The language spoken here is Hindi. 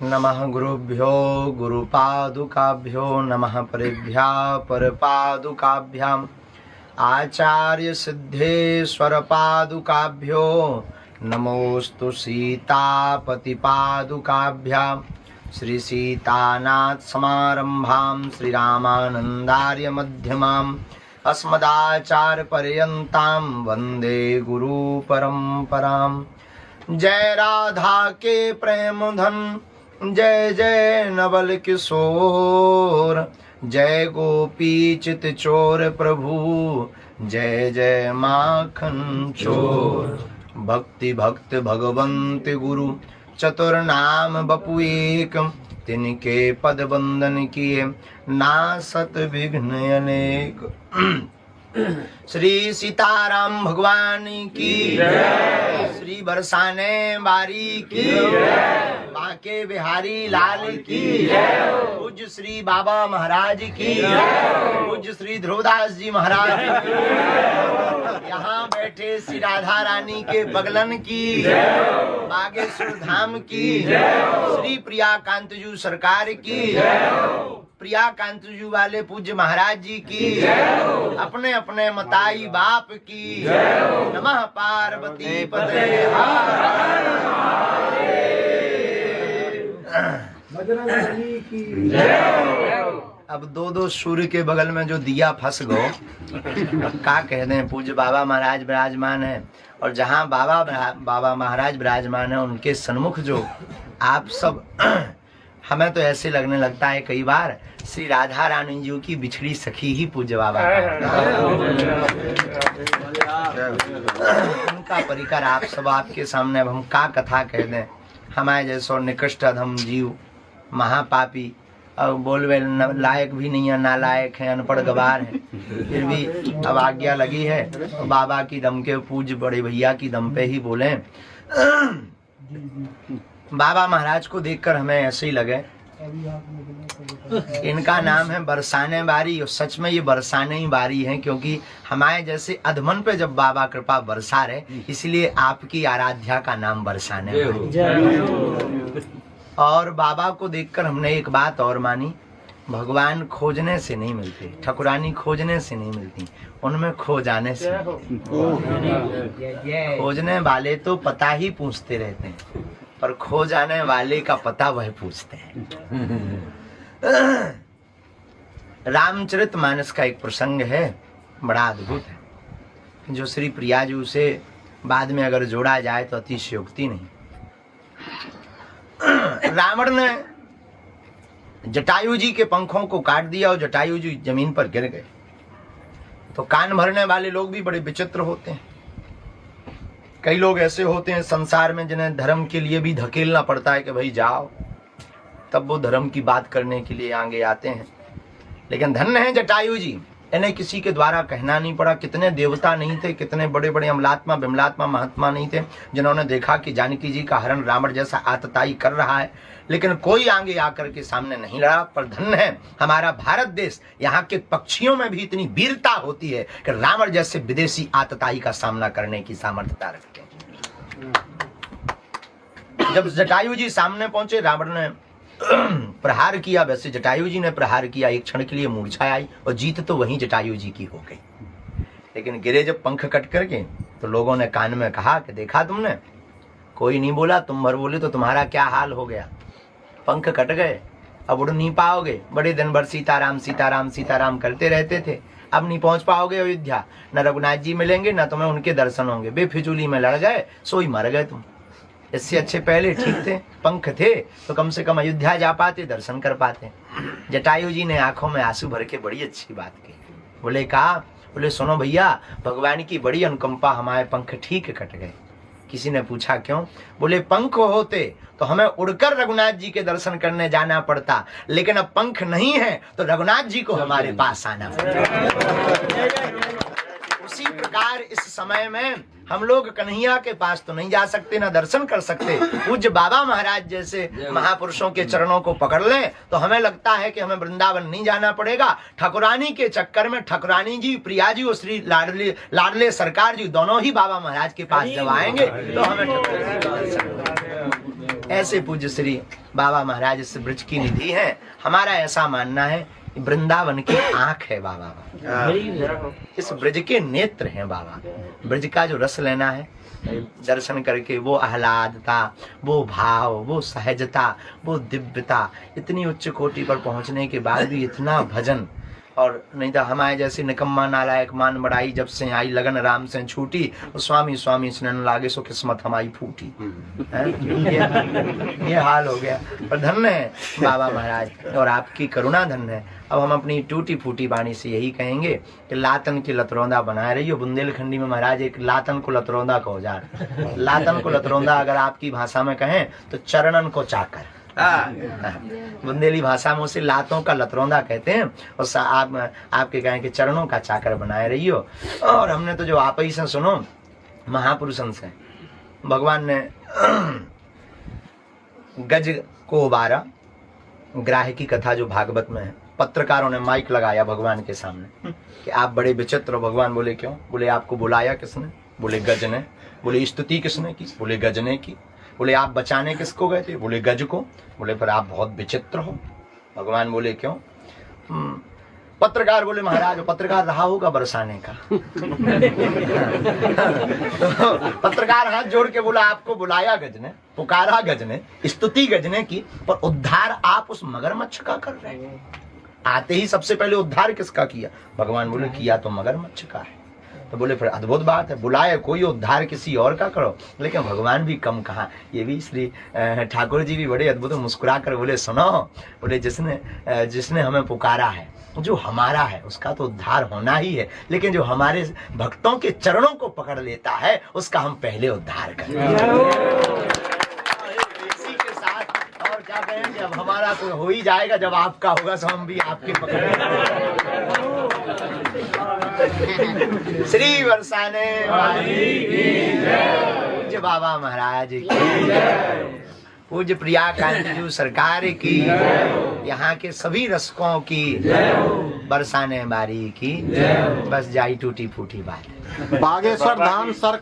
नमः गुरुभ्यो गुरुपादुकाभ्यो नमः परेभ्यः परपादुकाभ्याम् आचार्य सिद्धेश्वर पादुकाभ्यो नमोस्तु सीतापतिपादुकाभ्याम् श्री सीतानाथ समारंभां श्री रामानंदार्य मध्यमाम् अस्मदाचार्य पर्यन्तां वंदे गुरु परंपराम्। जय राधा के प्रेम धन जय जय नवल किशोर, जय गोपी चित चोर प्रभु जय जय माखन चोर। भक्ति भक्त भगवंत गुरु चतुर नाम बपु एक, तिनके पद बंदन किए नासत विघ्न अनेक। श्री सीताराम भगवान की जय, श्री बरसाने बारी की जय, बांके बिहारी लाल की जय, पूज्य श्री बाबा महाराज की जय, पूज्य श्री ध्रुवदास जी महाराज की जय, यहाँ बैठे श्री राधा रानी के बगलन की जय, बागेश्वर धाम की जय, श्री प्रिया कांतजू सरकार की जय, प्रिया कांतजू वाले पूज्य महाराज जी की जय, अपने अपने मताई बाप की जय। नमः पार्वती पते बजरंगबली की जय। अब दो दो सूर्य के बगल में जो दिया फंस गो, क्या कह दें। पूज्य बाबा महाराज विराजमान है और जहाँ बाबा महाराज विराजमान है उनके सन्मुख जो आप सब हमें तो ऐसे लगने लगता है कई बार श्री राधा रानी जी की बिछड़ी सखी ही पूज्य बाबा उनका परिकर आप सब आपके सामने अब हम का कथा कह दें। हमारे जैसो निकृष्ट अधम जीव महापापी और बोलवे लायक भी नहीं है, नालायक है, अनपढ़ गवार है, फिर भी अब आज्ञा लगी है तो बाबा की दम के पूज्य बड़े भैया की दम पे ही बोले। बाबा महाराज को देखकर हमें ऐसे ही लगे इनका नाम है बरसाने बारी, और सच में ये बरसाने ही बारी है, क्योंकि हमारे जैसे अधमन पे जब बाबा कृपा बरसा रहे इसलिए आपकी आराध्या का नाम बरसाने बारी। और बाबा को देखकर हमने एक बात और मानी, भगवान खोजने से नहीं मिलते, ठकुरानी खोजने से नहीं मिलती, उनमें खो जाने से। खोजने वाले तो पता ही पूछते रहते हैं, पर खो जाने वाले का पता वह पूछते हैं। रामचरितमानस का एक प्रसंग है, बड़ा अद्भुत है, जो श्री प्रिया जी से बाद में अगर जोड़ा जाए तो अतिशयोक्ति नहीं। रावण ने जटायु जी के पंखों को काट दिया और जटायु जी जमीन पर गिर गए। तो कान भरने वाले लोग भी बड़े विचित्र होते हैं। कई लोग ऐसे होते हैं संसार में जिन्हें धर्म के लिए भी धकेलना पड़ता है कि भाई जाओ, तब वो धर्म की बात करने के लिए आगे आते हैं। लेकिन धन्य है जटायु जी, इन्हें किसी के द्वारा कहना नहीं पड़ा। कितने देवता नहीं थे, कितने बड़े बड़े अमलात्मा बिमलात्मा महात्मा नहीं थे जिन्होंने देखा कि जानकी जी का हरण रावण जैसा आतताई कर रहा है, लेकिन कोई आगे आकर के सामने नहीं लड़ा। पर धन्य है हमारा भारत देश, यहाँ के पक्षियों में भी इतनी वीरता होती है कि रावण जैसे विदेशी आतताई का सामना करने की सामर्थ्यता रखते हैं। जब जटायु जी सामने पहुंचे, रावण ने प्रहार किया, वैसे जटायु जी ने प्रहार किया, एक क्षण के लिए मूर्छा आई और जीत तो वहीं जटायु जी की हो गई। लेकिन गिरे जब पंख कट करके तो लोगों ने कान में कहा कि देखा तुमने, कोई नहीं बोला, तुम भर बोले तो तुम्हारा क्या हाल हो गया, पंख कट गए, अब उड़ नहीं पाओगे। बड़े दिन भर सीताराम सीताराम सीताराम करते रहते थे, अब नहीं पहुंच पाओगे अयोध्या, न रघुनाथ जी मिलेंगे न तुम्हें उनके दर्शन होंगे, बेफिजूली में लड़ गए, सोई मर गए तुम। इससे अच्छे पहले ठीक थे, पंख थे तो कम से कम अयोध्या जा पाते, दर्शन कर पाते। जटायु जी ने आंखों में आंसू भर के बड़ी अच्छी बात की, बोले कहा, बोले सुनो भैया, भगवान की बड़ी अनुकंपा, हमारे पंख ठीक कट गए। किसी ने पूछा क्यों, बोले पंख होते तो हमें उड़कर रघुनाथ जी के दर्शन करने जाना पड़ता, लेकिन अब पंख नहीं है तो रघुनाथ जी को हमारे पास आना पड़ता। उसी प्रकार इस समय में हम लोग कन्हैया के पास तो नहीं जा सकते, ना दर्शन कर सकते। पूज्य बाबा महाराज जैसे महापुरुषों के चरणों को पकड़ लें तो हमें लगता है कि हमें वृंदावन नहीं जाना पड़ेगा। ठाकुरानी के चक्कर में ठाकुरानी जी, प्रिया जी और श्री लाडले सरकार जी दोनों ही बाबा महाराज के पास जब आएंगे तो हमें ऐसे पूज्य श्री बाबा महाराज इस ब्रज की निधि है। हमारा ऐसा मानना है वृंदावन की आंख है बाबा, इस ब्रज के नेत्र हैं बाबा। ब्रज का जो रस लेना है, दर्शन करके वो आह्लादता, वो भाव, वो सहजता, वो दिव्यता, इतनी उच्च कोटि पर पहुंचने के बाद भी इतना भजन। और नहीं तो हमारे जैसी निकम्मा नालायक मान बड़ाई, जब से आई लगन राम से छूटी, स्वामी स्वामी स्नन लागे सो किस्मत हमारी फूटी। ये हाल हो गया। पर धन्य है बाबा महाराज और आपकी करुणा धन्य है। अब हम अपनी टूटी फूटी वाणी से यही कहेंगे कि लातन की लतरौंदा बनाए रही हो। बुंदेलखंडी में महाराज एक लातन को लतरौंदा कहो जा। लातन को लतरौंदा अगर आपकी भाषा में कहें तो चरणन को चाकर, बुंदेली भाषा में उसे लातों का लतरौंदा कहते हैं। और आपके कहें कि चरणों का चाकर बनाए रही हो। और हमने तो जो आप ही से सुनो, महापुरुषन से भगवान ने गज को उबारा, ग्राह की कथा जो भागवत में है। पत्रकारों ने माइक लगाया भगवान के सामने कि आप बड़े विचित्र हो। भगवान बोले क्यों? बोले आपको बुलाया किसने? बोले गज ने। बोले स्तुति किसने की? बोले गज ने की। बोले आप बचाने किसको गए थे? बोले गज को। बोले पर आप बहुत विचित्र हो। भगवान बोले क्यों? पत्रकार बोले महाराज पत्रकार रहा होगा बरसाने का। तो पत्रकार हाथ जोड़ के बोला आपको बुलाया गज ने, पुकारा गज ने, स्तुति गज ने की, पर उद्धार आप उस मगरमच्छ का कर रहे हैं। आते ही सबसे पहले उद्धार किसका किया? भगवान बोले किया तो मगरमच्छ का है। तो बोले फिर अद्भुत बात है, बुलाए कोई उद्धार किसी और का करो। लेकिन भगवान भी कम कहा। ये भी श्री ठाकुर जी भी बड़े अद्भुत मुस्कुरा कर बोले सुनो, बोले जिसने हमें पुकारा है, जो हमारा है उसका तो उद्धार होना ही है, लेकिन जो हमारे भक्तों के चरणों को पकड़ लेता है उसका हम पहले उद्धार करें। इसी के साथ और क्या कहेंगे, अब हमारा तो हो ही जाएगा, जब आपका होगा तो हम भी आपके पकड़ेंगे। श्री बरसाने वाली की जय, पूज्य बाबा महाराज की जय, पूज्य प्रिया कांति सरकार की, यहाँ के सभी रसकों की, बरसाने बारी की, बस जाई टूटी फूटी बात। बागेश्वर धाम सर